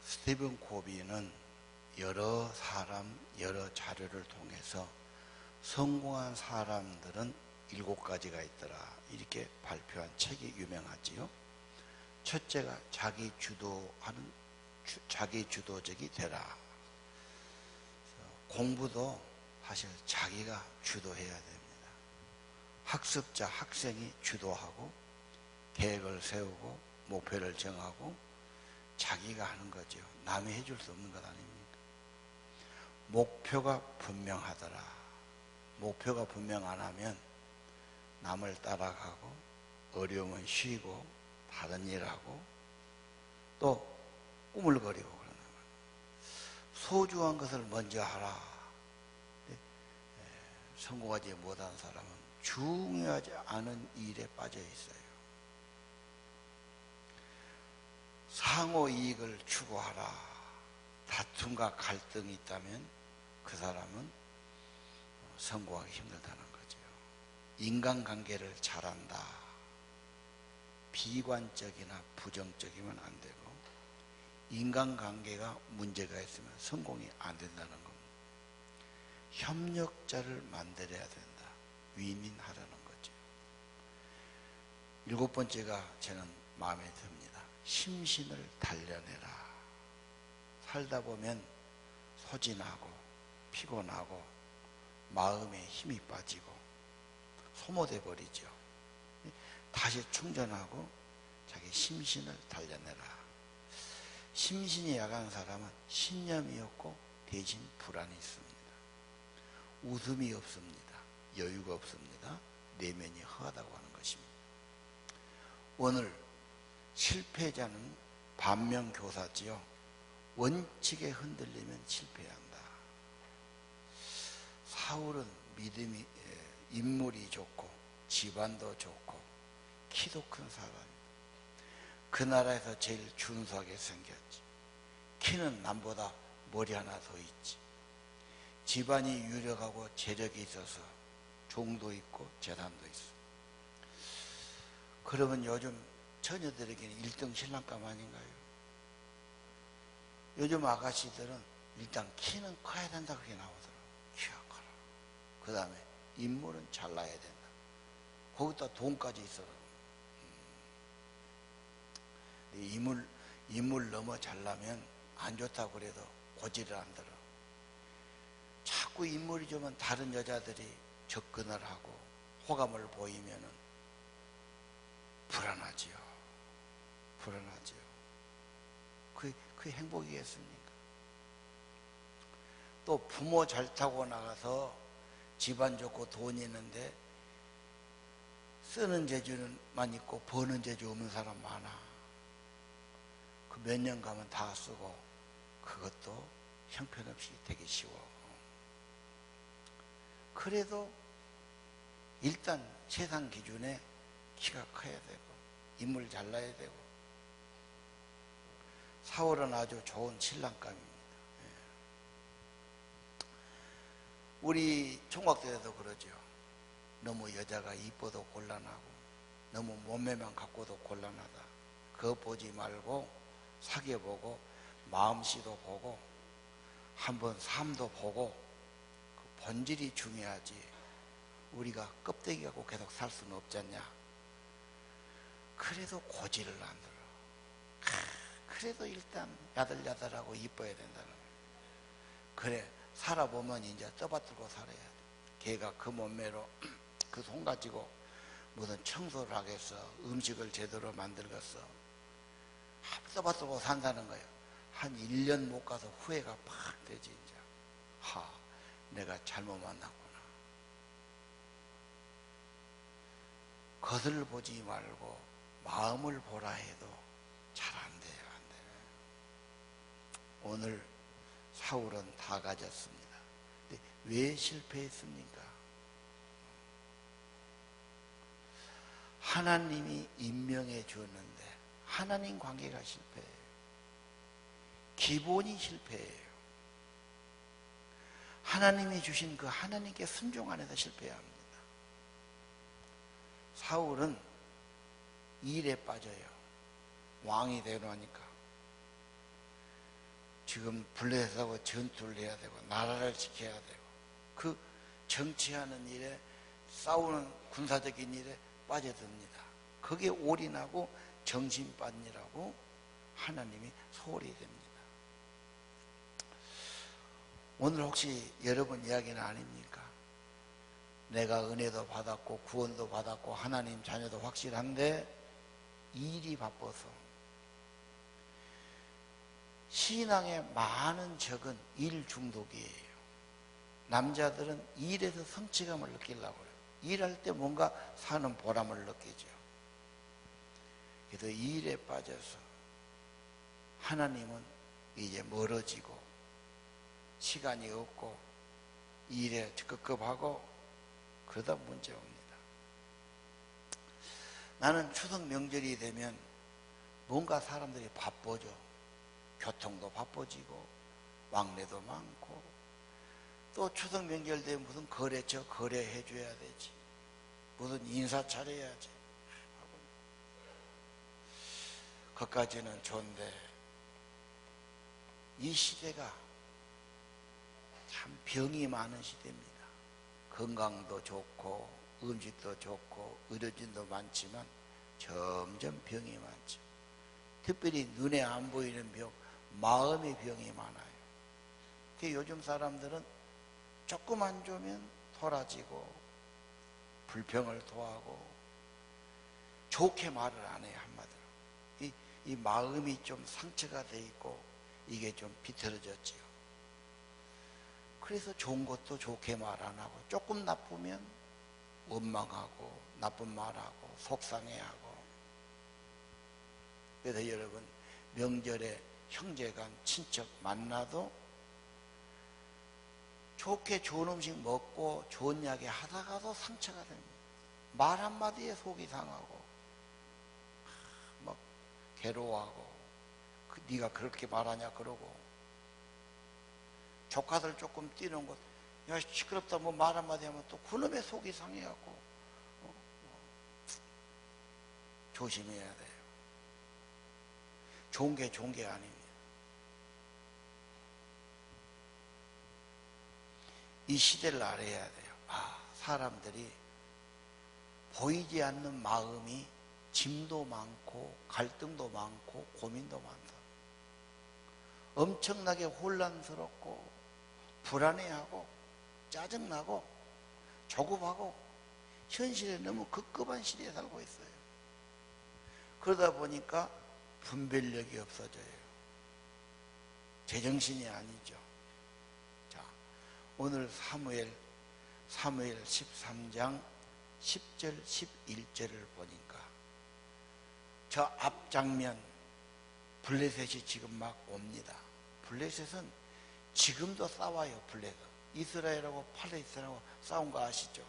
스티븐 코비는 여러 사람, 여러 자료를 통해서 성공한 사람들은 7가지가 있더라 이렇게 발표한 책이 유명하지요. 첫째가 자기 주도적이 되라. 공부도 사실 자기가 주도해야 됩니다. 학습자, 학생이 주도하고 계획을 세우고 목표를 정하고 자기가 하는 거죠. 남이 해줄 수 없는 것 아닙니까? 목표가 분명하더라. 목표가 분명 안 하면 남을 따라가고 어려우면 쉬고 다른 일하고 또 꾸물거리고 그러는 거예요. 소중한 것을 먼저 하라. 성공하지 못한 사람은 중요하지 않은 일에 빠져 있어요. 상호 이익을 추구하라. 다툼과 갈등이 있다면 그 사람은 성공하기 힘들다는 거죠. 인간관계를 잘한다. 비관적이나 부정적이면 안 되고 인간관계가 문제가 있으면 성공이 안 된다는 겁니다. 협력자를 만들어야 된다. 윈윈하라는 거죠. 7번째가 저는 마음에 듭니다. 심신을 단련해라. 살다 보면 소진하고 피곤하고 마음에 힘이 빠지고 소모돼 버리죠. 다시 충전하고 자기 심신을 단련해라. 심신이 약한 사람은 신념이 없고 대신 불안이 있습니다. 웃음이 없습니다. 여유가 없습니다. 내면이 허하다고 하는 것입니다. 오늘 실패자는 반면교사지요. 원칙에 흔들리면 실패한다. 사울은 믿음이 인물이 좋고 집안도 좋고 키도 큰 사람입니다. 그 나라에서 제일 준수하게 생겼지. 키는 남보다 머리 하나 더 있지. 집안이 유력하고 재력이 있어서 종도 있고 재산도 있어. 그러면 요즘 처녀들에게는 1등 신랑감 아닌가요? 요즘 아가씨들은 일단 키는 커야 된다 그게 나오더라고. 키가 커라. 그 다음에 인물은 잘나야 된다. 거기다 돈까지 있어라. 인물 너무 잘나면 안 좋다고 그래도 고지를 안 들어. 자꾸 인물이 좋으면 다른 여자들이 접근을 하고 호감을 보이면은 불안하지요. 그게 행복이겠습니까? 또 부모 잘 타고 나가서 집안 좋고 돈이 있는데 쓰는 재주만 있고 버는 재주 없는 사람 많아. 그 몇 년 가면 다 쓰고 그것도 형편없이 되기 쉬워. 그래도 일단 세상 기준에 키가 커야 되고 인물 잘나야 되고. 사울은 아주 좋은 신랑감입니다. 우리 총각 때도 그러죠. 너무 여자가 이뻐도 곤란하고 너무 몸매만 갖고도 곤란하다. 그거 보지 말고 사귀어보고 마음씨도 보고 한번 삶도 보고 그 본질이 중요하지. 우리가 껍데기 갖고 계속 살 수는 없잖냐. 그래도 고지를 안 들어. 그래도 일단 야들야들하고 이뻐야 된다는 거야. 그래 살아보면 이제 떠받들고 살아야 돼. 걔가 그 몸매로 그 손 가지고 무슨 청소를 하겠어. 음식을 제대로 만들겠어. 떠받들고 산다는 거예요. 한 1년 못 가서 후회가 팍 되지 이제. 내가 잘못 만났구나. 겉을 보지 말고 마음을 보라 해도 잘 안 돼요. 오늘 사울은 다 가졌습니다. 근데 왜 실패했습니까? 하나님이 임명해 주었는데 하나님 관계가 실패해요. 기본이 실패해요. 하나님이 주신 그 하나님께 순종 안에서 실패해야 합니다. 사울은 일에 빠져요. 왕이 되려니까. 지금 블레셋하고 전투를 해야 되고 나라를 지켜야 되고 그 정치하는 일에 싸우는 군사적인 일에 빠져듭니다. 거기에 올인하고 정신 빠지라고 하나님이 소홀히 됩니다. 오늘 혹시 여러분 이야기는 아닙니까? 내가 은혜도 받았고 구원도 받았고 하나님 자녀도 확실한데 일이 바빠서 신앙의 많은 적은 일 중독이에요. 남자들은 일에서 성취감을 느끼려고 해요. 일할 때 뭔가 사는 보람을 느끼죠. 그래서 일에 빠져서 하나님은 이제 멀어지고 시간이 없고 일에 급급하고 그러다 문제 옵니다. 나는 추석 명절이 되면 뭔가 사람들이 바빠져. 교통도 바빠지고 왕래도 많고 또 추석 명절 되면 무슨 거래처 거래해 줘야 되지. 무슨 인사 차려야지. 그까지는 좋은데 이 시대가 참 병이 많은 시대입니다. 건강도 좋고 음식도 좋고 의료진도 많지만 점점 병이 많죠. 특별히 눈에 안 보이는 병, 마음의 병이 많아요. 요즘 사람들은 조금 안 좋으면 토라지고 불평을 토하고 좋게 말을 안 해요. 한마디로 이 마음이 좀 상처가 돼 있고 이게 좀 비틀어졌지요. 그래서 좋은 것도 좋게 말 안 하고 조금 나쁘면 원망하고 나쁜 말하고 속상해하고. 그래서 여러분 명절에 형제간 친척 만나도 좋게 좋은 음식 먹고 좋은 이야기 하다가도 상처가 됩니다. 말 한마디에 속이 상하고 막 괴로워하고 네가 그렇게 말하냐 그러고 조카들 조금 뛰는 것 야 시끄럽다 뭐 말 한마디 하면 또 그놈의 속이 상해갖고 조심해야 돼요. 좋은 게 아닙니다. 이 시대를 알아야 돼요. 사람들이 보이지 않는 마음이 짐도 많고 갈등도 많고 고민도 많다. 엄청나게 혼란스럽고 불안해하고 짜증나고 조급하고 현실에 너무 급급한 시대에 살고 있어요. 그러다 보니까 분별력이 없어져요. 제정신이 아니죠. 자, 오늘 사무엘 13장 10절 11절을 보니까 저 앞장면 블레셋이 지금 막 옵니다. 블레셋은 지금도 싸워요. 블레셋 이스라엘하고 팔레스타인하고 싸운 거 아시죠?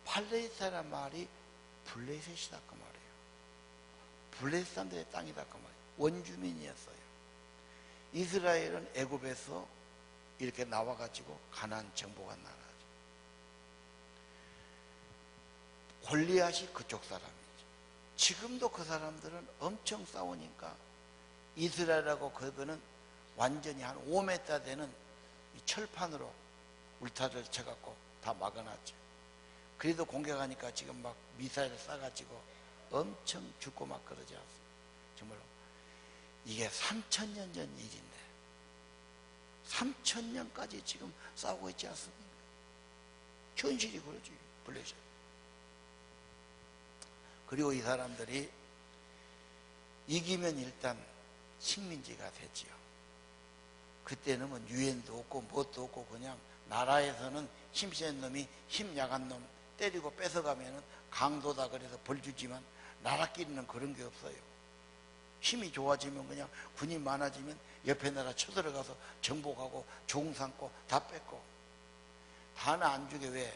팔레스타인 말이 블레셋이다 그 말이에요. 블레셋 사람들의 땅이다 그 말이에요. 원주민이었어요. 이스라엘은 애굽에서 이렇게 나와가지고 가나안 정복한 나라죠. 골리앗이 그쪽 사람이죠. 지금도 그 사람들은 엄청 싸우니까 이스라엘하고 그거는 완전히 한 5m 되는 이 철판으로 울타리를 쳐갖고 다 막아놨죠. 그래도 공격하니까 지금 막 미사일을 쏴가지고 엄청 죽고 막 그러지 않습니까? 정말로 이게 3000년 전 일인데 3000년까지 지금 싸우고 있지 않습니까? 현실이 그러지. 블레셋. 그리고 이 사람들이 이기면 일단 식민지가 되지요. 그때는 뭐 유엔도 없고 뭣도 없고 그냥 나라에서는 힘센 놈이 힘 약한 놈 때리고 뺏어가면은 강도다 그래서 벌 주지만 나라끼리는 그런 게 없어요. 힘이 좋아지면 그냥 군인 많아지면 옆에 나라 쳐들어가서 정복하고 종 삼고 다 뺏고 다는 안 주게 왜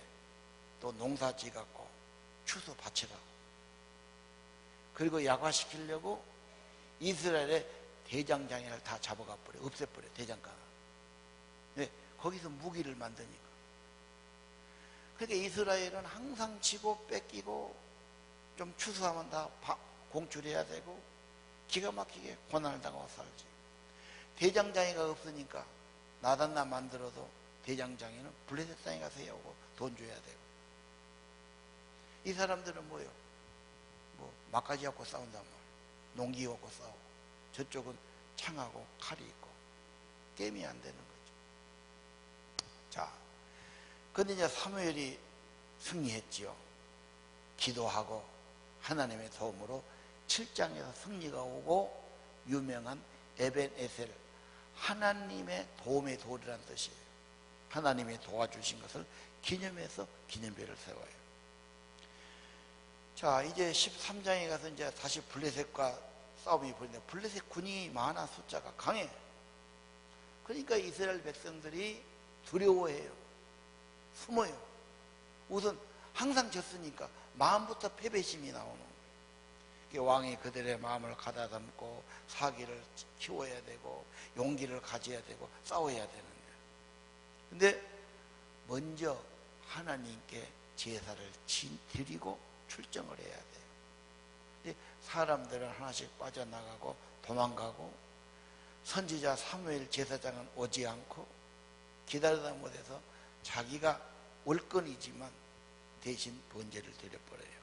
또 농사 지갖고 추수 바치라고. 그리고 약화시키려고 이스라엘의 대장장이를 다 잡아가 버려. 없애버려. 대장간을. 왜? 거기서 무기를 만드니까. 그러니까 이스라엘은 항상 지고 뺏기고 좀 추수하면 다 공출해야 되고 기가 막히게 고난을 당하고 살지. 대장장이가 없으니까 나단나 만들어도 대장장이는 블레셋 땅에 가서 해야 하고 돈 줘야 되고, 이 사람들은 뭐요? 뭐 막가지 갖고 싸운단 말이에요. 농기 갖고 싸우고, 저쪽은 창하고 칼이 있고 게임이 안 되는 거죠. 자, 근데 이제 사무엘이 승리했지요. 기도하고 하나님의 도움으로 7장에서 승리가 오고, 유명한 에벤에셀, 하나님의 도움의 돌이란 뜻이에요. 하나님이 도와주신 것을 기념해서 기념배를 세워요. 자, 이제 13장에 가서 이제 다시 블레셋과 싸움이 벌이는데, 블레셋 군이 많아, 숫자가 강해. 그러니까 이스라엘 백성들이 두려워해요. 숨어요. 우선 항상 졌으니까 마음부터 패배심이 나오는 거예요. 왕이 그들의 마음을 가다듬고 사기를 키워야 되고 용기를 가져야 되고 싸워야 되는데, 근데 먼저 하나님께 제사를 드리고 출정을 해야 돼요. 근데 사람들은 하나씩 빠져나가고 도망가고, 선지자 사무엘 제사장은 오지 않고 기다리다 못해서 자기가 월권이지만 대신 번제를 드려버려요.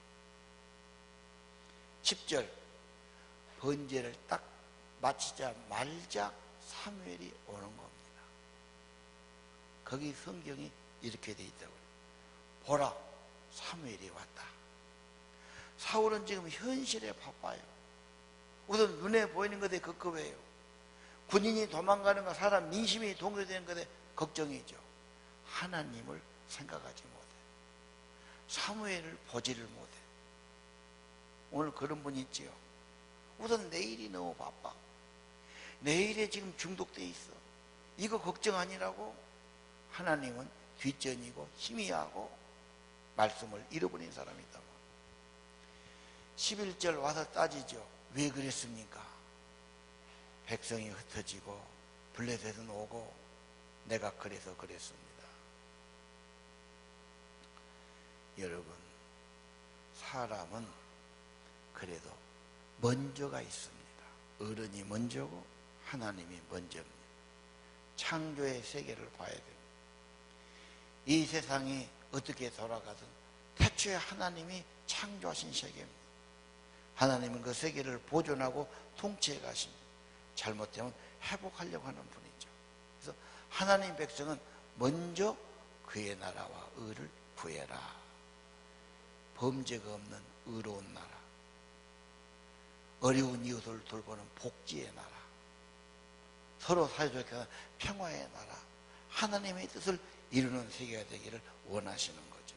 10절, 번제를 딱 마치자 말자 사무엘이 오는 겁니다. 거기 성경이 이렇게 돼 있다고요. 보라, 사무엘이 왔다. 사울은 지금 현실에 바빠요. 우선 눈에 보이는 것에 급급해요. 군인이 도망가는 거, 사람 민심이 동요되는 것에 걱정이죠. 하나님을 생각하지 못해. 사무엘을 보지를 못해. 오늘 그런 분이 있지요. 우선 내일이 너무 바빠. 내일에 지금 중독돼 있어. 이거 걱정 아니라고 하나님은 뒷전이고 희미하고 말씀을 잃어버린 사람이 있다. 11절 와서 따지죠. 왜 그랬습니까? 백성이 흩어지고 블레셋은 오고 내가 그래서 그랬습니다. 여러분, 사람은 그래도 먼저가 있습니다. 어른이 먼저고 하나님이 먼저입니다. 창조의 세계를 봐야 됩니다. 이 세상이 어떻게 돌아가든 태초에 하나님이 창조하신 세계입니다. 하나님은 그 세계를 보존하고 통치해 가십니다. 잘못되면 회복하려고 하는 분이죠. 그래서 하나님 백성은 먼저 그의 나라와 의를 구해라. 범죄가 없는 의로운 나라, 어려운 이웃을 돌보는 복지의 나라, 서로 사이좋게 하는 평화의 나라, 하나님의 뜻을 이루는 세계가 되기를 원하시는 거죠.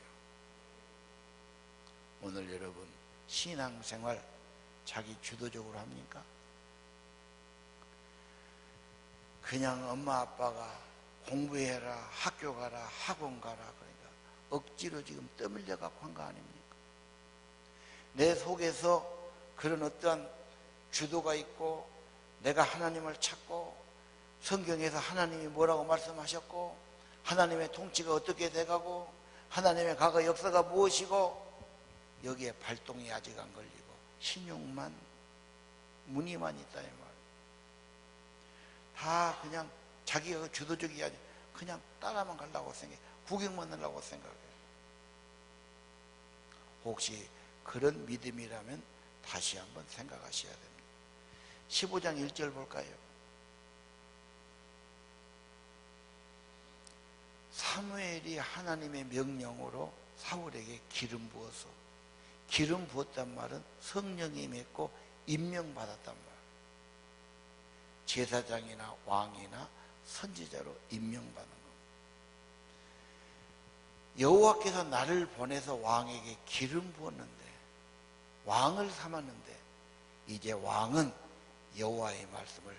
오늘 여러분 신앙생활 자기 주도적으로 합니까? 그냥 엄마 아빠가 공부해라, 학교 가라, 학원 가라 그러니까 억지로 지금 떠밀려 갖고 한 거 아닙니까? 내 속에서 그런 어떠한 주도가 있고, 내가 하나님을 찾고 성경에서 하나님이 뭐라고 말씀하셨고 하나님의 통치가 어떻게 돼가고 하나님의 과거 역사가 무엇이고, 여기에 발동이 아직 안 걸리고 신용만 무늬만 있다 이 말. 다 그냥 자기가 주도적이 아니라 그냥 따라만 가려고 생각해. 구경만 하려고 생각해. 혹시 그런 믿음이라면 다시 한번 생각하셔야 됩니다. 15장 1절 볼까요? 사무엘이 하나님의 명령으로 사울에게 기름 부어서, 기름 부었단 말은 성령이 맺고 임명받았단 말. 제사장이나 왕이나 선지자로 임명받는 겁니다. 여호와께서 나를 보내서 왕에게 기름 부었는데, 왕을 삼았는데 이제 왕은 여호와의 말씀을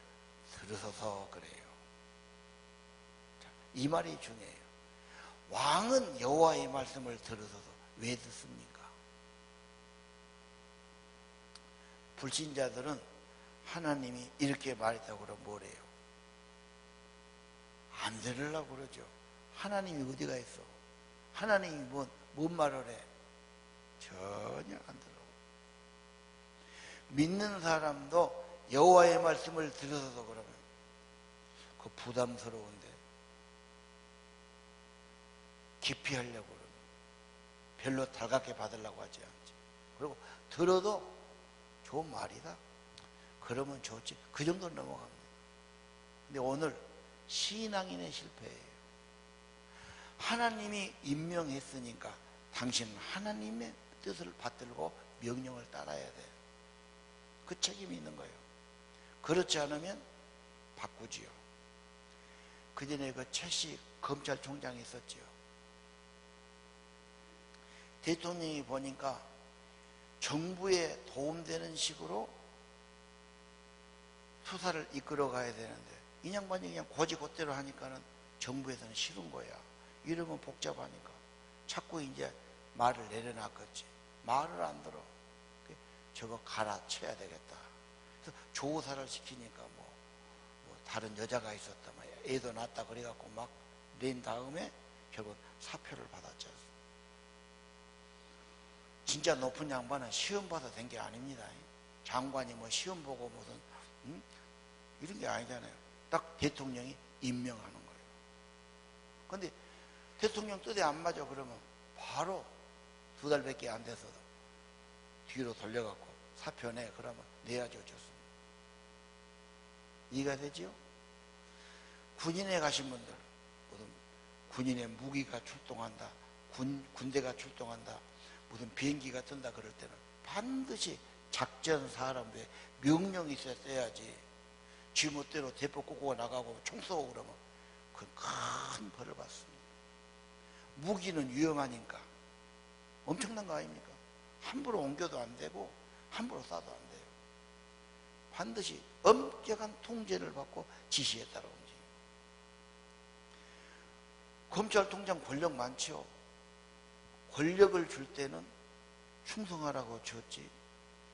들으소서 그래요. 자, 이 말이 중요해요. 왕은 여호와의 말씀을 들으소서. 왜 듣습니까? 불신자들은 하나님이 이렇게 말했다고 그러면 뭐래요? 안 들으려고 그러죠. 하나님이 어디가 있어? 하나님이 뭔 말을 해? 전혀 안 들어. 믿는 사람도 여호와의 말씀을 들어서 그러면 그 부담스러운데 깊이 하려고 그러면 별로 달갑게 받으려고 하지 않지. 그리고 들어도 좋은 말이다 그러면 좋지. 그 정도는 넘어갑니다. 근데 오늘 신앙인의 실패예요. 하나님이 임명했으니까 당신은 하나님의 뜻을 받들고 명령을 따라야 돼요. 그 책임이 있는 거예요. 그렇지 않으면 바꾸지요. 그 전에 그 최씨 검찰총장이 있었지요. 대통령이 보니까 정부에 도움되는 식으로 수사를 이끌어 가야 되는데 이 양반이 그냥 고지고대로 하니까는 정부에서는 싫은 거야. 이러면 복잡하니까 자꾸 이제 말을 내려놨겠지. 말을 안 들어. 저거 갈아쳐야 되겠다. 그래서 조사를 시키니까 뭐 다른 여자가 있었다. 애도 낳았다 그래갖고 막 낸 다음에 결국 사표를 받았죠. 진짜 높은 양반은 시험 봐서 된 게 아닙니다. 장관이 뭐 시험 보고 무슨 이런 게 아니잖아요. 딱 대통령이 임명하는 거예요. 근데 대통령 뜻에 안 맞아 그러면 바로 2달밖에 안 돼서 뒤로 돌려갖고 사표 내 그러면 내야죠. 좋습니다. 이해가 되지요? 군인에 가신 분들 무슨 군인의 무기가 출동한다, 군대가 출동한다, 무슨 비행기가 뜬다 그럴 때는 반드시 작전 사령부에 명령이 있어야지. 지멋대로 대포 꽂고 나가고 총 쏘고 그러면 그 큰 벌을 받습니다. 무기는 위험하니까 엄청난 거 아닙니까? 함부로 옮겨도 안 되고 함부로 쏴도 안 돼요. 반드시 엄격한 통제를 받고 지시에 따라 움직여요. 검찰총장 권력 많지요. 권력을 줄 때는 충성하라고 줬지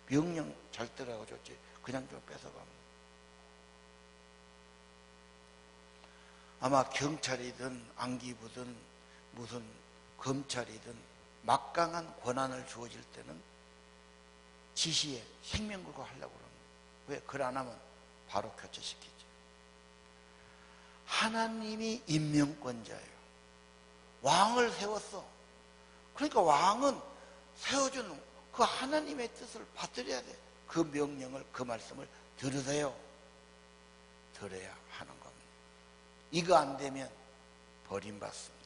명령 잘 따라고 줬지 그냥 좀 뺏어갑니다. 아마 경찰이든 안기부든 무슨 검찰이든 막강한 권한을 주어질 때는 지시에 생명 걸고 하려고 그럽니다. 왜? 그걸 안 하면 바로 교체시키죠. 하나님이 임명권자예요. 왕을 세웠어. 그러니까 왕은 세워준 그 하나님의 뜻을 받들어야 돼. 그 명령을, 그 말씀을 들으세요. 들어야 하는 겁니다. 이거 안 되면 버림받습니다.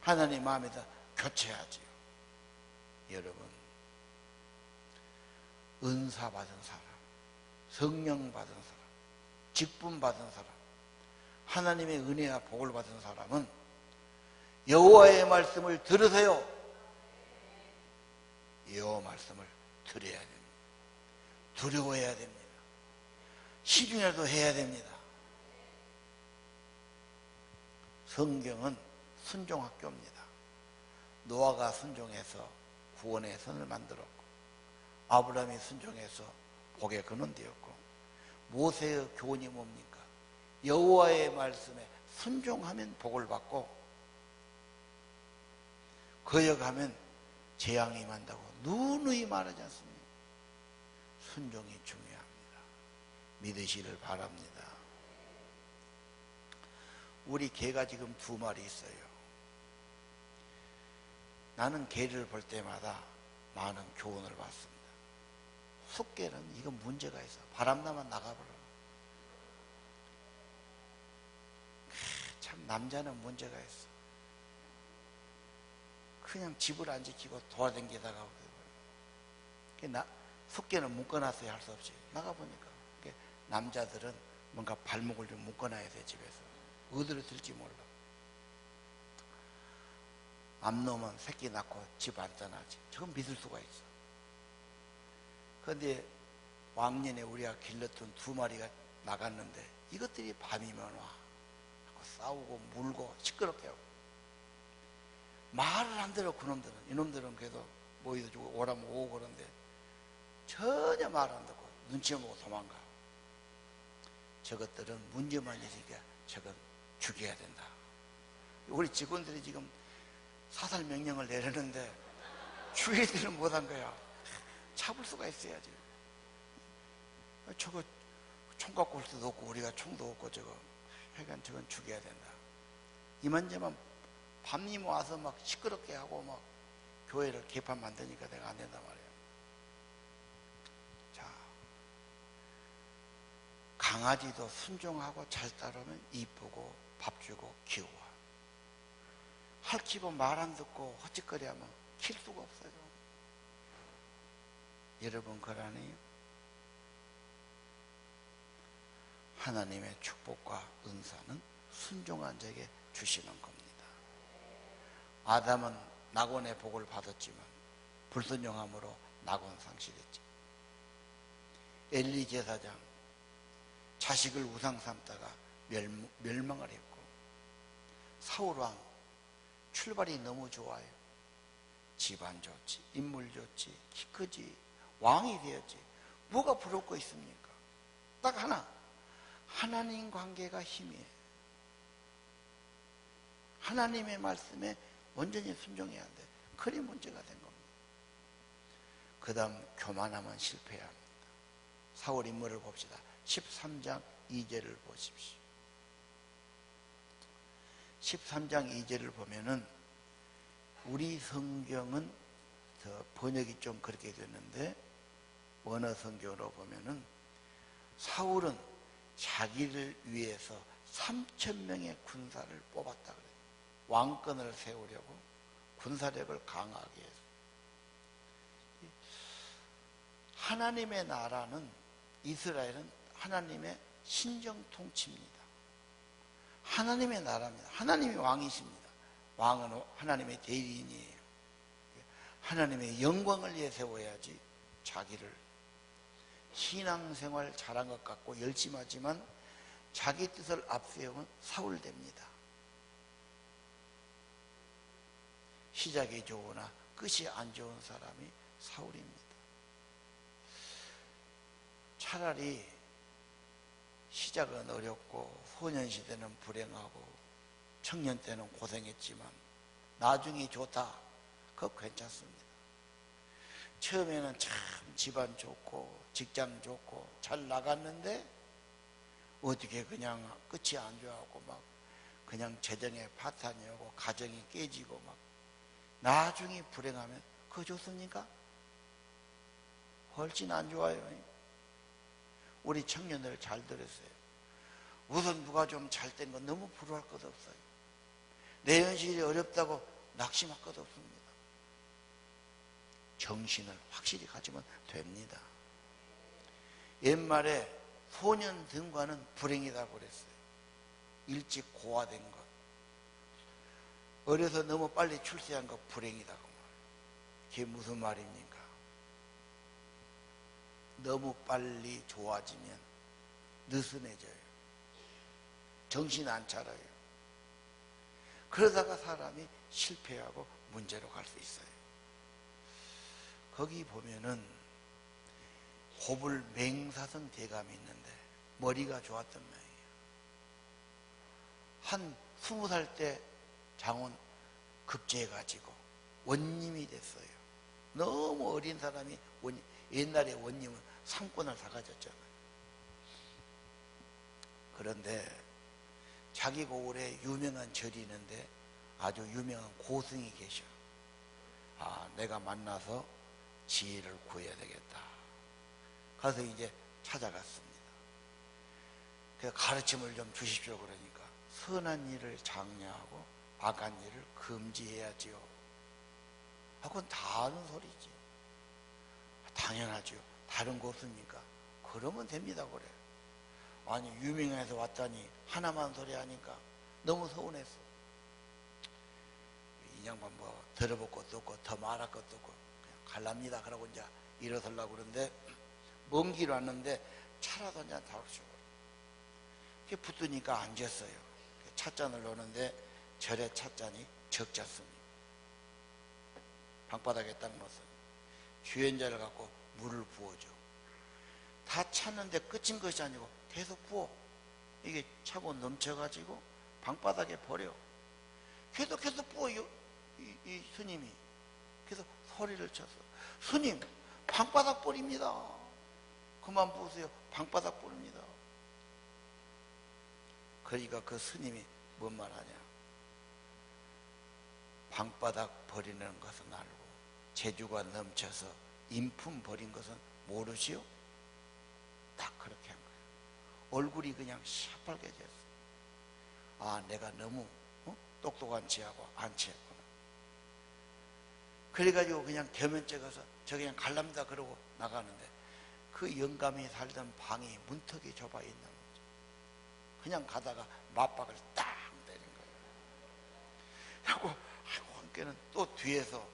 하나님 마음에다 교체하지요. 여러분, 은사 받은 사람, 성령 받은 사람, 직분 받은 사람, 하나님의 은혜와 복을 받은 사람은 여호와의 말씀을 들으세요. 여호와 말씀을 들어야 됩니다. 두려워해야 됩니다. 시중이라도 해야 됩니다. 성경은 순종학교입니다. 노아가 순종해서 구원의 선을 만들었고, 아브라함이 순종해서 복의 근원 되었고, 모세의 교훈이 뭡니까? 여호와의 말씀에 순종하면 복을 받고 거역하면 재앙이 임한다고 누누이 말하지 않습니까? 순종이 중요합니다. 믿으시를 바랍니다. 우리 개가 지금 2마리 있어요. 나는 개를 볼 때마다 많은 교훈을 받습니다. 숫개는 이건 문제가 있어. 바람나만 나가버려. 참 남자는 문제가 있어. 그냥 집을 안 지키고 돌아다니다가 숫개는 묶어놨어야 할 수 없지. 나가보니까 남자들은 뭔가 발목을 좀 묶어놔야 돼. 집에서 어디로 들지 몰라. 암놈은 새끼 낳고 집 안 떠나지. 저건 믿을 수가 있어. 그런데 왕년에 우리가 길렀던 2마리가 나갔는데 이것들이 밤이면 와 싸우고 물고 시끄럽게 하고 말을 안 들어. 그놈들은, 이놈들은 그래도 모이도 주고 오라면 오고 그러는데 전혀 말 안 듣고 눈치 보고 도망가. 저것들은 문제만 있으니까 저건 죽여야 된다. 우리 직원들이 지금 사살 명령을 내렸는데 죽이지는 못한 거야. 잡을 수가 있어야지. 총 갖고 올 수도 없고 우리가 총도 없고 저거 하여간 저건 죽여야 된다. 이만저만 밤님 와서 막 시끄럽게 하고 막 교회를 개판 만드니까 내가 안 된단 말이에요. 자, 강아지도 순종하고 잘 따르면 이쁘고 밥 주고 키워. 할퀴고 말 안 듣고 헛짓거리 하면 킬 수가 없어요. 여러분 그러네요. 하나님의 축복과 은사는 순종한 자에게 주시는 겁니다. 아담은 낙원의 복을 받았지만 불순종함으로 낙원 상실했지. 엘리 제사장 자식을 우상 삼다가 멸망을 했고, 사울왕 출발이 너무 좋아요. 집안 좋지, 인물 좋지, 키 크지, 왕이 되었지. 뭐가 부럽고 있습니까? 딱 하나, 하나님 관계가 힘이에요. 하나님의 말씀에 완전히 순종해야 돼. 그게 문제가 된 겁니다. 그 다음 교만하면 실패해야 합니다. 사울 인물을 봅시다. 13장 2절을 보십시오. 13장 2절을 보면은 우리 성경은 번역이 좀 그렇게 됐는데 원어 성경으로 보면은 사울은 자기를 위해서 3,000명의 군사를 뽑았다 그래요. 왕권을 세우려고 군사력을 강하게 해서. 하나님의 나라는, 이스라엘은 하나님의 신정 통치입니다. 하나님의 나라입니다. 하나님이 왕이십니다. 왕은 하나님의 대리인이에요. 하나님의 영광을 내세워야지 자기를 신앙생활 잘한 것 같고 열심히 하지만 자기 뜻을 앞세우면 사울됩니다. 시작이 좋으나 끝이 안 좋은 사람이 사울입니다. 차라리 시작은 어렵고 소년시대는 불행하고 청년 때는 고생했지만 나중이 좋다, 그거 괜찮습니다. 처음에는 참 집안 좋고 직장 좋고 잘 나갔는데 어떻게 그냥 끝이 안 좋아하고 막 그냥 재정에 파탄이 오고 가정이 깨지고 막 나중에 불행하면 그거 좋습니까? 훨씬 안 좋아요. 우리 청년들 잘 들었어요. 우선 누가 좀 잘 된 건 너무 부러워할 것 없어요. 내 현실이 어렵다고 낙심할 것 없습니다. 정신을 확실히 가지면 됩니다. 옛말에 소년 등과는 불행이라고 그랬어요. 일찍 고아된 것, 어려서 너무 빨리 출세한 것 불행이다고 말해요. 그게 무슨 말입니까? 너무 빨리 좋아지면 느슨해져요. 정신 안 차려요. 그러다가 사람이 실패하고 문제로 갈 수 있어요. 거기 보면은 고불 맹사성 대감이 있는데 머리가 좋았던 모양이에요. 한 20살 때 장원 급제해가지고 원님이 됐어요. 너무 어린 사람이 옛날에 원님은 상권을 다 가졌잖아요. 그런데 자기 고을에 유명한 절이 있는데 아주 유명한 고승이 계셔. 아, 내가 만나서 지혜를 구해야 되겠다. 가서 이제 찾아갔습니다. 그래서 가르침을 좀 주십시오. 그러니까 선한 일을 장려하고 악한 일을 금지해야지요. 아, 그건 다 아는 소리지. 당연하죠. 다른 거 없습니까? 그러면 됩니다. 그래. 아니 유명해서 왔다니 하나만 소리 하니까 너무 서운했어. 이 양반 뭐 들어볼 것도 없고 더 말할 것도 없고 그냥 갈랍니다. 그러고 이제 일어서려고 그러는데 먼 길 왔는데 차라도 그냥 다루시고 이렇게 붙으니까 앉았어요. 찻잔을 놓는데 절에 찻잔이 적잖습니다. 방바닥에 딱 놓았어요. 주연자를 갖고 물을 부어줘. 다 찼는데 끝인 것이 아니고 계속 부어. 이게 차고 넘쳐가지고 방바닥에 버려. 계속 부어. 이 스님이 계속 소리를 쳤어. 스님, 방바닥 버립니다. 그만 부으세요. 방바닥 버립니다. 그러니까 그 스님이 뭔 말하냐, 방바닥 버리는 것은 알고 재주가 넘쳐서 인품 버린 것은 모르시오? 딱 그렇게 한 거예요. 얼굴이 그냥 시뻘개졌어. 아, 내가 너무 똑똑한 지하고 안 취했구나. 그래가지고 그냥 겸연쩍 가서 저 그냥 갈랍니다 그러고 나가는데, 그 영감이 살던 방이 문턱이 좁아 있는 거죠. 그냥 가다가 맞박을 딱 때린 거예요. 그리고 한께는 또 뒤에서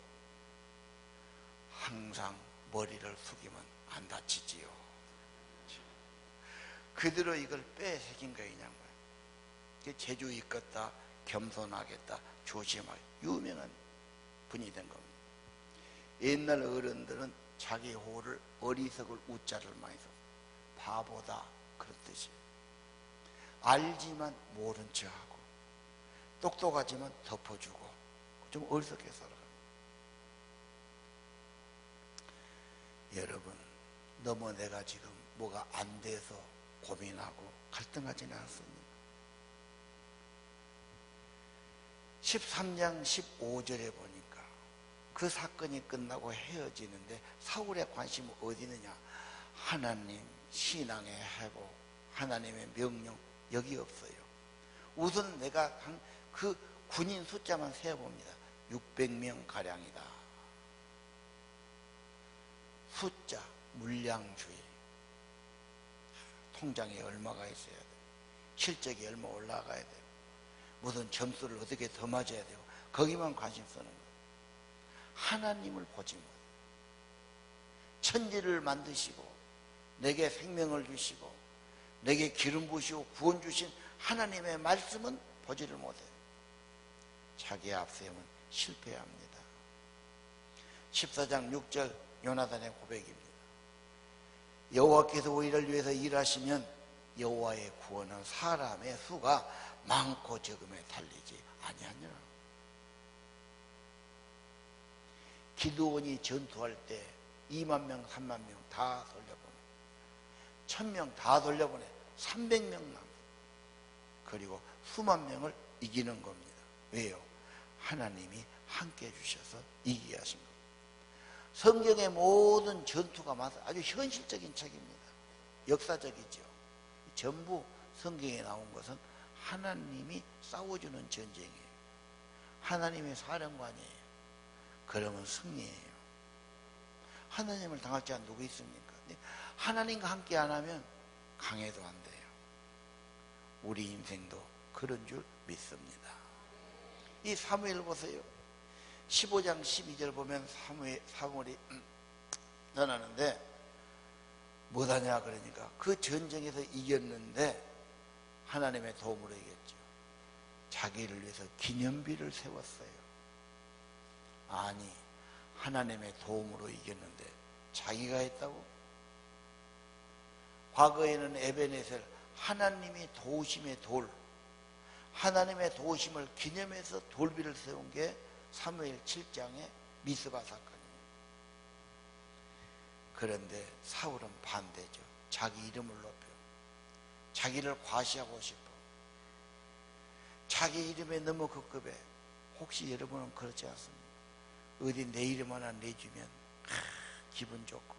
항상 머리를 숙이면 안 다치지요. 그대로 이걸 빼새긴 거예요. 그냥 재주 있겠다, 겸손하겠다, 조심하게, 유명한 분이 된 겁니다. 옛날 어른들은 자기 호를 어리석을 우자를 많이 써, 바보다 그런 뜻이에요. 알지만 모른 척하고 똑똑하지만 덮어주고 좀 어리석게 살아갑니다. 여러분, 너무 내가 지금 뭐가 안 돼서 고민하고 갈등하지는 않습니까? 13장 15절에 보니까 그 사건이 끝나고 헤어지는데 사울의 관심은 어디 있느냐? 하나님 신앙의 회복, 하나님의 명령, 여기 없어요. 우선 내가 그 군인 숫자만 세어봅니다. 600명 가량이다. 숫자, 물량주의, 통장에 얼마가 있어야 돼요. 실적이 얼마 올라가야 돼요. 무슨 점수를 어떻게 더 맞아야 되고, 거기만 관심 쓰는 거예요. 하나님을 보지 못해요. 천지를 만드시고 내게 생명을 주시고 내게 기름 부으시고 구원 주신 하나님의 말씀은 보지를 못해요. 자기 앞세우면 실패합니다. 14장 6절 요나단의 고백입니다. 여호와께서 우리를 위해서 일하시면 여호와의 구원은 사람의 수가 많고 적음에 달리지 아니하니라. 기드온이 전투할 때 2만 명, 3만 명 다 돌려보내, 1000명 다 돌려보내 300명 남겨. 그리고 수만 명을 이기는 겁니다. 왜요? 하나님이 함께 해주셔서 이기게 하신 겁니다. 성경의 모든 전투가 아주 현실적인 책입니다. 역사적이죠. 전부 성경에 나온 것은 하나님이 싸워주는 전쟁이에요. 하나님의 사령관이에요. 그러면 승리예요. 하나님을 당할 자는 누구 있습니까? 하나님과 함께 안 하면 강해도 안 돼요. 우리 인생도 그런 줄 믿습니다. 이 사무엘 보세요. 15장 12절 보면 사무엘이 전하는데 뭐하냐 그러니까 그 전쟁에서 이겼는데 하나님의 도움으로 이겼죠. 자기를 위해서 기념비를 세웠어요. 아니, 하나님의 도움으로 이겼는데 자기가 했다고? 과거에는 에베네셀, 하나님이 도우심의 돌, 하나님의 도우심을 기념해서 돌비를 세운 게 사무엘 7장의 미스바 사건입니다. 그런데 사울은 반대죠. 자기 이름을 높여 자기를 과시하고 싶어. 자기 이름에 너무 급급해. 혹시 여러분은 그렇지 않습니까? 어디 내 이름 하나 내주면 기분 좋고,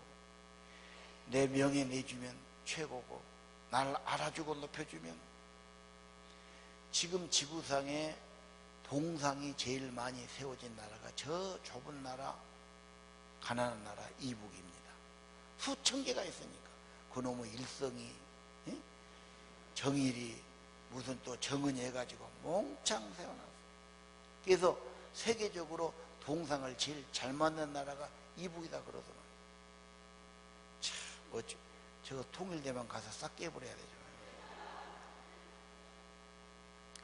내 명예 내주면 최고고, 나를 알아주고 높여주면. 지금 지구상에 동상이 제일 많이 세워진 나라가 저 좁은 나라, 가난한 나라 이북입니다. 수천 개가 있으니까 그놈의 일성이, 정일이 무슨 또 정은이 해가지고 몽창 세워놨어. 그래서 세계적으로 동상을 제일 잘 만든 나라가 이북이다 그러더라고요. 참 멋져. 저거 통일되면 가서 싹 깨버려야 되죠.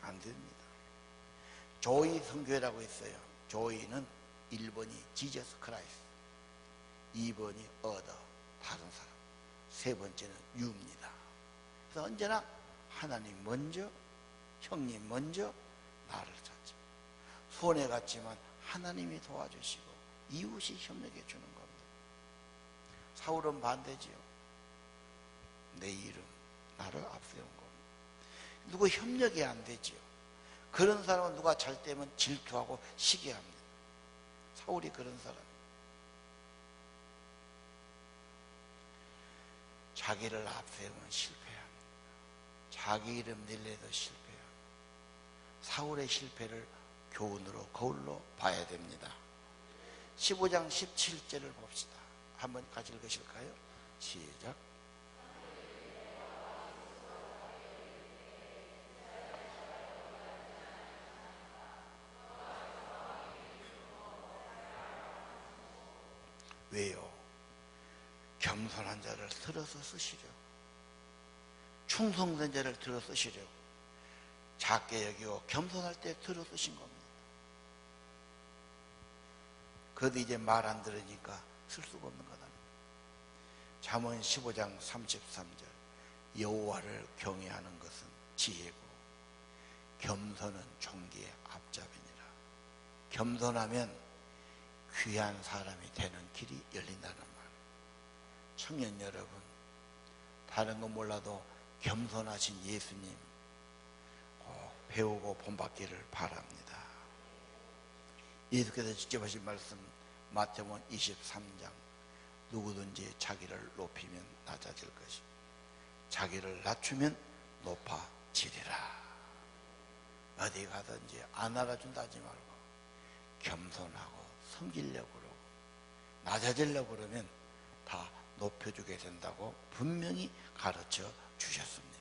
안 됩니다. 조이 선교회라고 있어요. 조이는 1번이 지저스 크라이스트, 2번이 어더, 다른 사람, 3번째는 유입니다. 그래서 언제나 하나님 먼저, 형님 먼저, 나를 찾지. 손해 갔지만 하나님이 도와주시고 이웃이 협력해 주는 겁니다. 사울은 반대지요. 내 이름, 나를 앞세운 겁니다. 누구 협력이 안 되지요. 그런 사람은 누가 잘 되면 질투하고 시기합니다. 사울이 그런 사람. 자기를 앞세우면 실패합니다. 자기 이름 낼래도 실패합니다. 사울의 실패를 교훈으로 거울로 봐야 됩니다. 15장 17절을 봅시다. 한번 같이 읽으실까요? 시작. 왜요? 겸손한 자를 들어서 쓰시려. 충성된 자를 들어 쓰시려. 작게 여기고 겸손할 때 들어 쓰신 겁니다. 그래도 이제 말 안 들으니까 쓸 수가 없는 거다. 잠언 15장 33절. 여호와를 경외하는 것은 지혜고 겸손은 존귀의 앞잡이니라. 겸손하면 귀한 사람이 되는 길이 열린다는 말. 청년 여러분, 다른 건 몰라도 겸손하신 예수님 꼭 배우고 본받기를 바랍니다. 예수께서 직접 하신 말씀 마태복음 23장. 누구든지 자기를 높이면 낮아질 것이, 자기를 낮추면 높아지리라. 어디 가든지 안 알아준다 하지 말고 겸손하고 섬기려고 그러고 낮아지려고 그러면 다 높여주게 된다고 분명히 가르쳐 주셨습니다.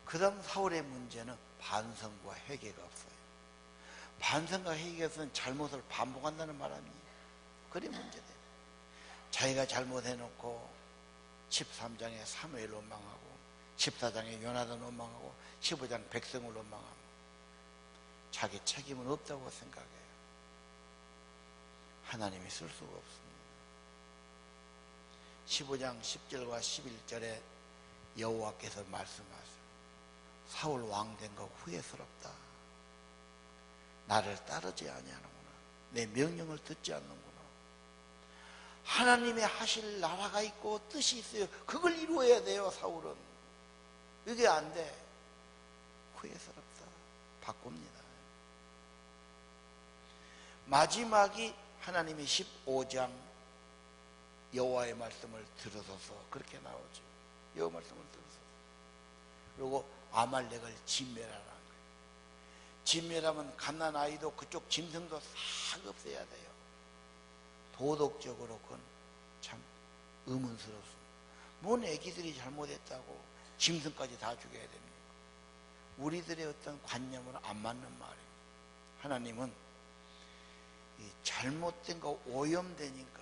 그 다음 사울의 문제는 반성과 회개가 없어요. 반성과 회개가 없으면 잘못을 반복한다는 말 아니에요. 그게 문제돼요. 자기가 잘못해놓고 13장에 사무엘 원망하고 14장에 요나단 원망하고 15장 백성을 원망하고 자기 책임은 없다고 생각해요. 하나님이 쓸 수가 없습니다. 15장 10절과 11절에 여호와께서 말씀하세요. 사울 왕된 거 후회스럽다. 나를 따르지 아니하는구나. 내 명령을 듣지 않는구나. 하나님의 하실 나라가 있고 뜻이 있어요. 그걸 이루어야 돼요. 사울은 이게 안 돼. 후회스럽다. 바꿉니다. 마지막이 하나님이 15장 여호와의 말씀을 들어서서 그렇게 나오죠. 여호와 말씀을 들어서. 그리고 아말렉을 진멸하라는 거예요. 진멸하면 갓난 아이도 그쪽 짐승도 싹 없애야 돼요. 도덕적으로 그건 참 의문스럽습니다. 뭔 애기들이 잘못했다고 짐승까지 다 죽여야 됩니까? 우리들의 어떤 관념으로 안 맞는 말이에요. 하나님은 이 잘못된 거 오염되니까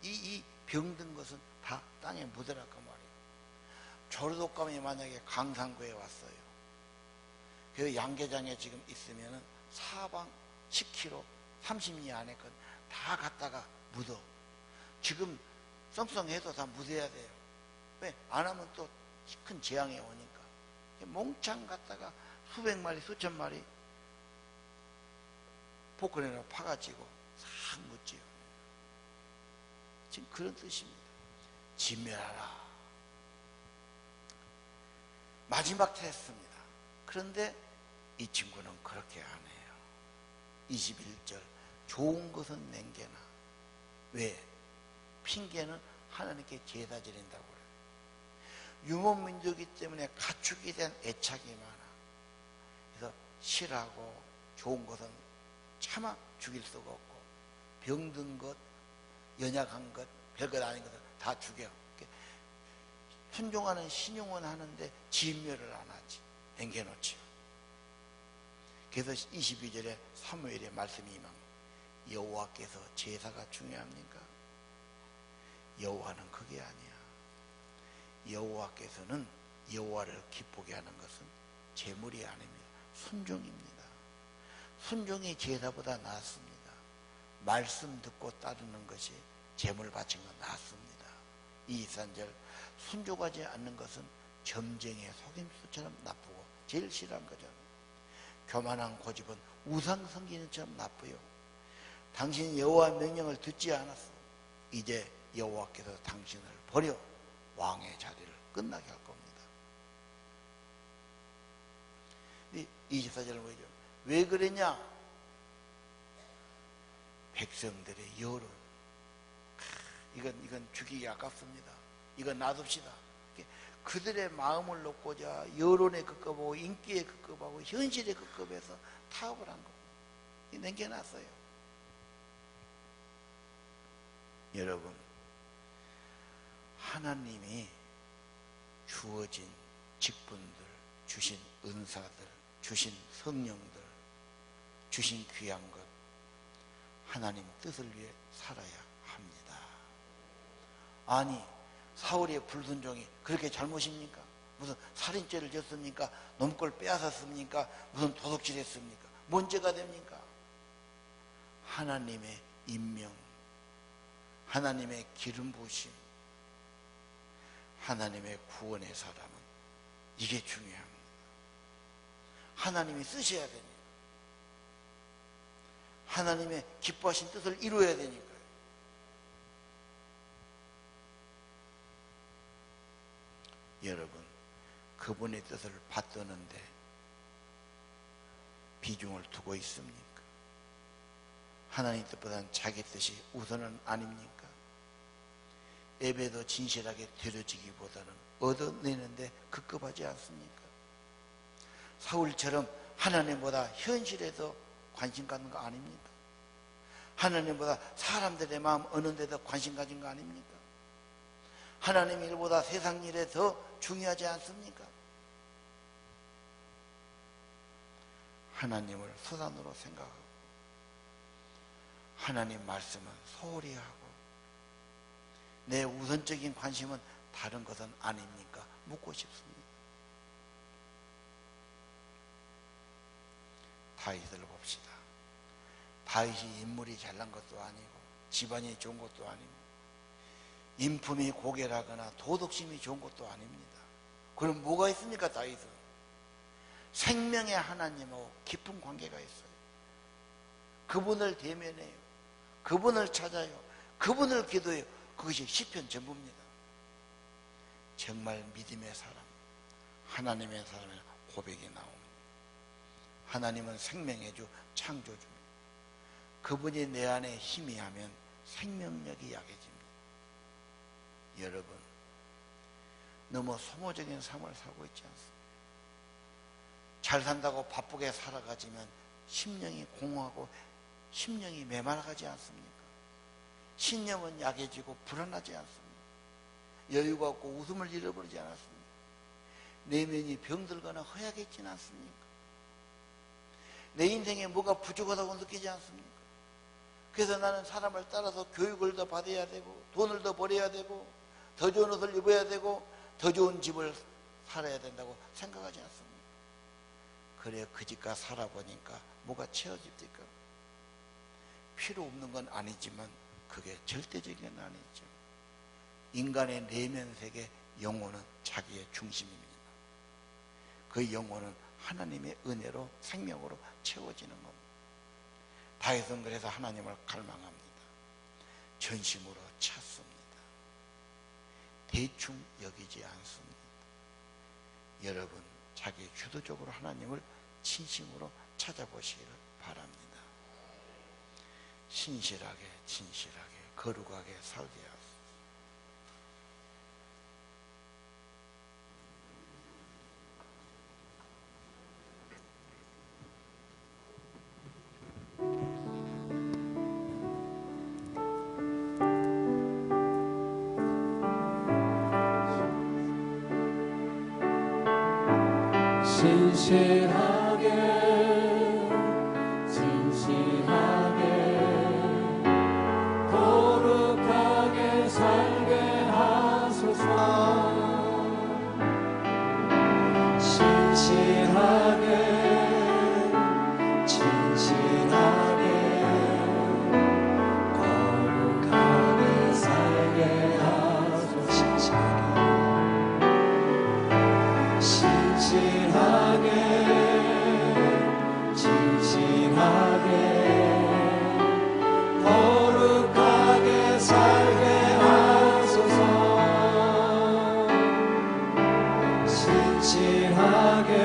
이 병든 것은 다 땅에 묻어라 그 말이에요. 조류독감이 만약에 강산구에 왔어요. 그 양계장에 지금 있으면은 사방 10km 30리 안에 건 다 갖다가 묻어. 지금 썽썽해도 다 묻어야 돼요. 왜? 안 하면 또 큰 재앙이 오니까. 몽창 갖다가 수백 마리 수천 마리 포크레인으로 파가지고 싹 묻지요. 지금 그런 뜻입니다. 진멸하라. 마지막 테스트입니다. 그런데 이 친구는 그렇게 안 해요. 21절. 좋은 것은 맹개나. 왜? 핑계는 하나님께 제사 드린다고 그래요. 유목민족이기 때문에 가축에 대한 애착이 많아. 그래서 실하고 좋은 것은 차마 죽일 수가 없고 병든 것, 연약한 것, 별것 아닌 것을 다 죽여. 순종하는 신용은 하는데 진멸을 안 하지. 맹개놓지요. 그래서 22절에 사무엘의 말씀이 임합니다. 여호와께서 제사가 중요합니까? 여호와는 그게 아니야. 여호와께서는 여호와를 기쁘게 하는 것은 제물이 아닙니다. 순종입니다. 순종이 제사보다 낫습니다. 말씀 듣고 따르는 것이 제물 바친 건 낫습니다. 23절. 순종하지 않는 것은 점쟁이의 속임수처럼 나쁘고 제일 싫어한 거죠. 교만한 고집은 우상 섬기는 처럼 나쁘요. 당신 여호와 명령을 듣지 않았어. 이제 여호와께서 당신을 버려 왕의 자리를 끝나게 할 겁니다. 24절을 보여줘. 왜 그랬냐? 백성들의 여론. 이건 죽이기 아깝습니다. 이건 놔둡시다. 그들의 마음을 놓고자 여론에 급급하고 인기에 급급하고 현실에 급급해서 타협을 한 겁니다. 남겨놨어요. 여러분, 하나님이 주어진 직분들, 주신 은사들, 주신 성령들, 주신 귀한 것, 하나님 뜻을 위해 살아야 합니다. 아니, 사울의 불순종이 그렇게 잘못입니까? 무슨 살인죄를 졌습니까? 넘걸 빼앗았습니까? 무슨 도둑질 했습니까? 뭔 죄가 됩니까? 하나님의 임명, 하나님의 기름 부으심, 하나님의 구원의 사람은 이게 중요합니다. 하나님이 쓰셔야 되니까. 하나님의 기뻐하신 뜻을 이루어야 되니까요. 여러분, 그분의 뜻을 받드는데 비중을 두고 있습니까? 하나님 뜻보다는 자기 뜻이 우선은 아닙니까? 예배도 진실하게 드려지기보다는 얻어내는데 급급하지 않습니까? 사울처럼 하나님보다 현실에 더 관심 갖는 거 아닙니까? 하나님보다 사람들의 마음 어느 데더 관심 가진 거 아닙니까? 하나님 일보다 세상 일에 더 중요하지 않습니까? 하나님을 수단으로 생각하고 하나님 말씀은 소홀히 하고 내 우선적인 관심은 다른 것은 아닙니까? 묻고 싶습니다. 다윗을 봅시다. 다윗이 인물이 잘난 것도 아니고 집안이 좋은 것도 아니고 인품이 고결하거나 도덕심이 좋은 것도 아닙니다. 그럼 뭐가 있습니까? 다윗은 생명의 하나님하고 깊은 관계가 있어요. 그분을 대면해요. 그분을 찾아요. 그분을 기도해요. 그것이 시편 전부입니다. 정말 믿음의 사람, 하나님의 사람의 고백이 나옵니다. 하나님은 생명의 주, 창조주입니다. 그분이 내 안에 희미하면 생명력이 약해집니다. 여러분, 너무 소모적인 삶을 살고 있지 않습니까? 잘 산다고 바쁘게 살아가지만 심령이 공허하고 심령이 메말라가지 않습니까? 신념은 약해지고 불안하지 않습니까? 여유가 없고 웃음을 잃어버리지 않았습니까? 내면이 병들거나 허약해지지 않습니까? 내 인생에 뭐가 부족하다고 느끼지 않습니까? 그래서 나는 사람을 따라서 교육을 더 받아야 되고 돈을 더 벌어야 되고 더 좋은 옷을 입어야 되고 더 좋은 집을 살아야 된다고 생각하지 않습니까? 그래 그 집과 살아보니까 뭐가 채워집니까? 필요 없는 건 아니지만 그게 절대적인 건 아니죠. 인간의 내면 세계 영혼은 자기의 중심입니다. 그 영혼은 하나님의 은혜로 생명으로 채워지는 겁니다. 다윗은 그래서 하나님을 갈망합니다. 전심으로 찾습니다. 대충 여기지 않습니다. 여러분, 자기 주도적으로 하나님을 진심으로 찾아보시기를 바랍니다. 신실하게 진실하게 거룩하게 살게 하소서. 진실하게 진실하게 거룩하게 살게 하소서. 진실하게 진실하게 거룩하게 살게 하소서. 진실하게 진실하게 거룩하게 살게 하소서. 진실하게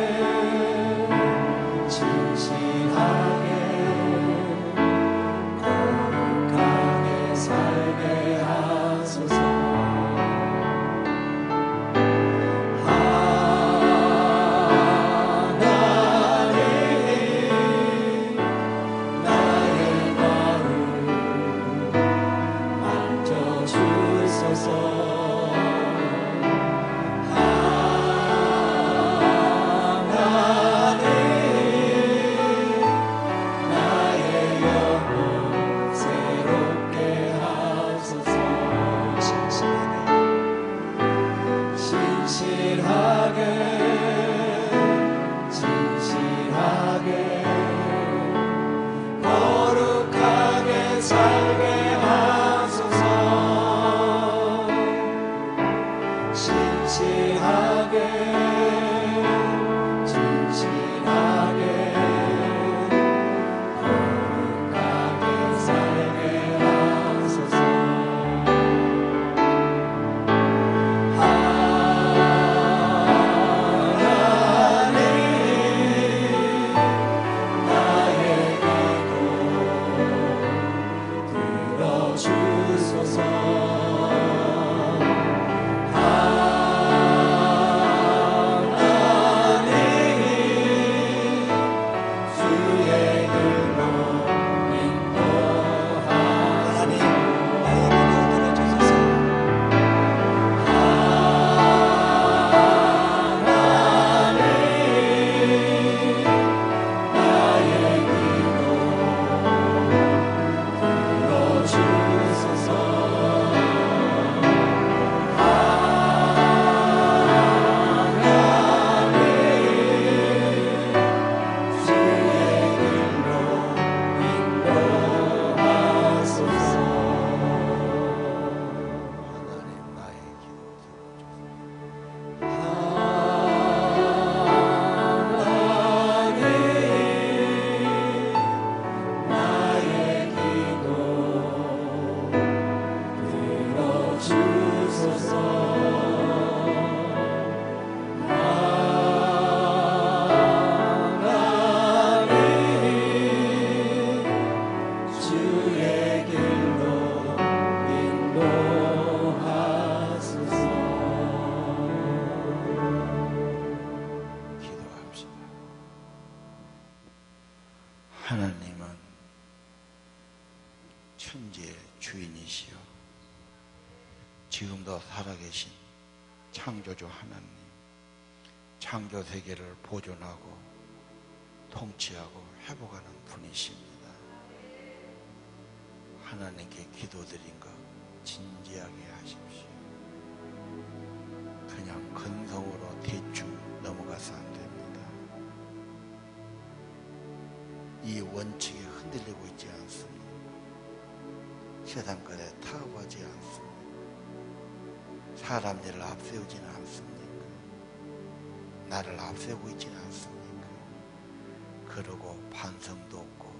진실하게 거룩하게 살게 하소서. 진실하게 진실하게 거룩하게 살게 하소서. 하나님은 천지의 주인이시여 지금도 살아계신 창조주 하나님, 창조 세계를 보존하고 통치하고 회복하는 분이십니다. 하나님께 기도드린 것 진지하게 하십시오. 그냥 근성으로 대충 넘어가서 안 됩니다. 이 원칙에 흔들리고 있지 않습니다. 세상 것에 타협하지 않습니다. 사람 일을 앞세우지는 않습니까? 나를 앞세우고 있지는 않습니까? 그러고 반성도 없고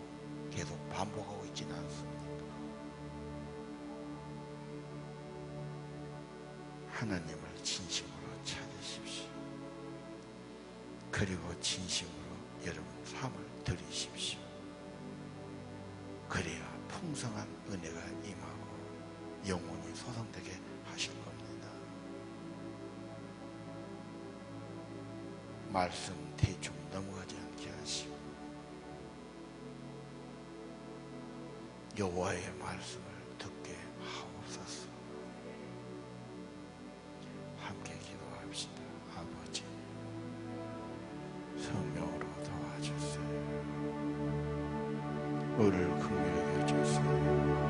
계속 반복하고 있지는 않습니까? 하나님을 진심으로 찾으십시오. 그리고 진심으로 여러분 삶을 드리십시오. 그래야 풍성한 은혜가 임하고 영원히 소성되게 하실 겁니다. 말씀 대충 넘어가지 않게 하시고 여호와의 말씀을 듣게 하옵소서. 함께 기도합시다. 아버지, 성령으로 도와주세요. 우리를 긍휼히 여주세요.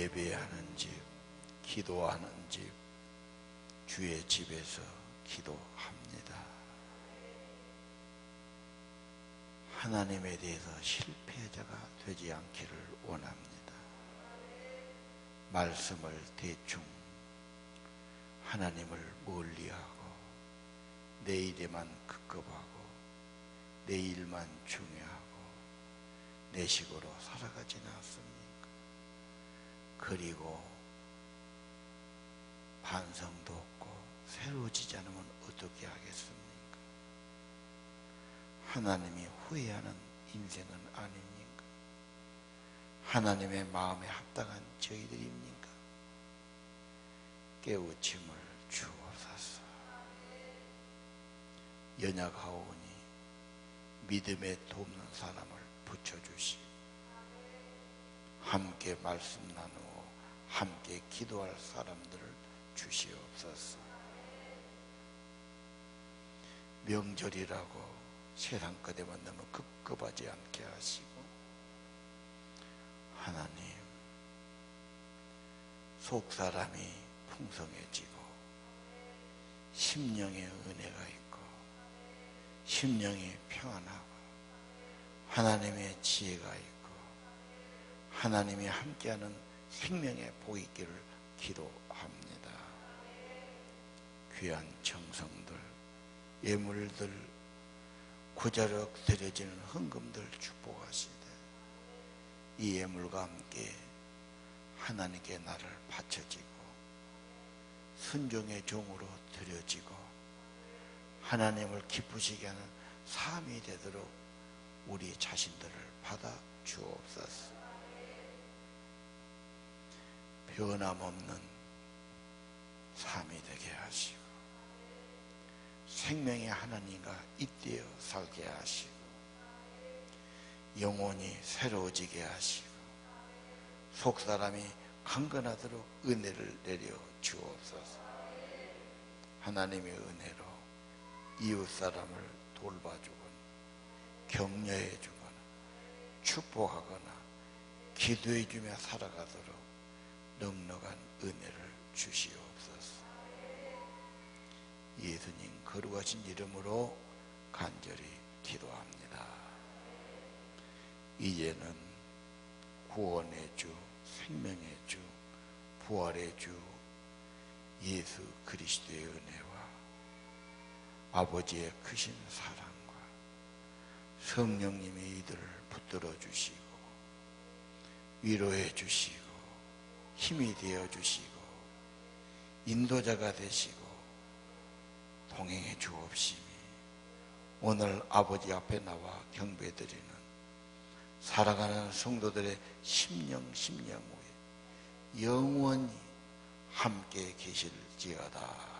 예배하는 집, 기도하는 집, 주의 집에서 기도합니다. 하나님에 대해서 실패자가 되지 않기를 원합니다. 말씀을 대충 하나님을 멀리하고 내 일에만 급급하고 내 일만 중요하고 내 식으로 살아가지는 않습니까? 그리고 반성도 없고 새로워지지 않으면 어떻게 하겠습니까? 하나님이 후회하는 인생은 아닙니까? 하나님의 마음에 합당한 저희들입니까? 깨우침을 주옵소서. 연약하오니 믿음에 돕는 사람을 붙여주시고 함께 말씀 나누어 함께 기도할 사람들을 주시옵소서. 명절이라고 세상 것에만 너무 급급하지 않게 하시고 하나님 속사람이 풍성해지고 심령의 은혜가 있고 심령이 평안하고 하나님의 지혜가 있고 하나님이 함께하는 생명의 복이 있기를 기도합니다. 귀한 정성들, 예물들, 구자력 드려지는 헌금들 축복하시되 이 예물과 함께 하나님께 나를 바쳐지고 순종의 종으로 드려지고 하나님을 기쁘시게 하는 삶이 되도록 우리 자신들을 받아 주옵소서. 변함없는 삶이 되게 하시고 생명의 하나님과 잇대어 살게 하시고 영혼이 새로워지게 하시고 속사람이 강건하도록 은혜를 내려 주옵소서. 하나님의 은혜로 이웃사람을 돌봐주거나 격려해주거나 축복하거나 기도해주며 살아가도록 넉넉한 은혜를 주시옵소서. 예수님 거룩하신 이름으로 간절히 기도합니다. 이제는 구원의 주, 생명의 주, 부활의 주 예수 그리스도의 은혜와 아버지의 크신 사랑과 성령님의 이들을 붙들어 주시고 위로해 주시고 힘이 되어 주시고 인도자가 되시고 동행해 주옵시니 오늘 아버지 앞에 나와 경배드리는 살아가는 성도들의 심령 후에 영원히 함께 계실지어다.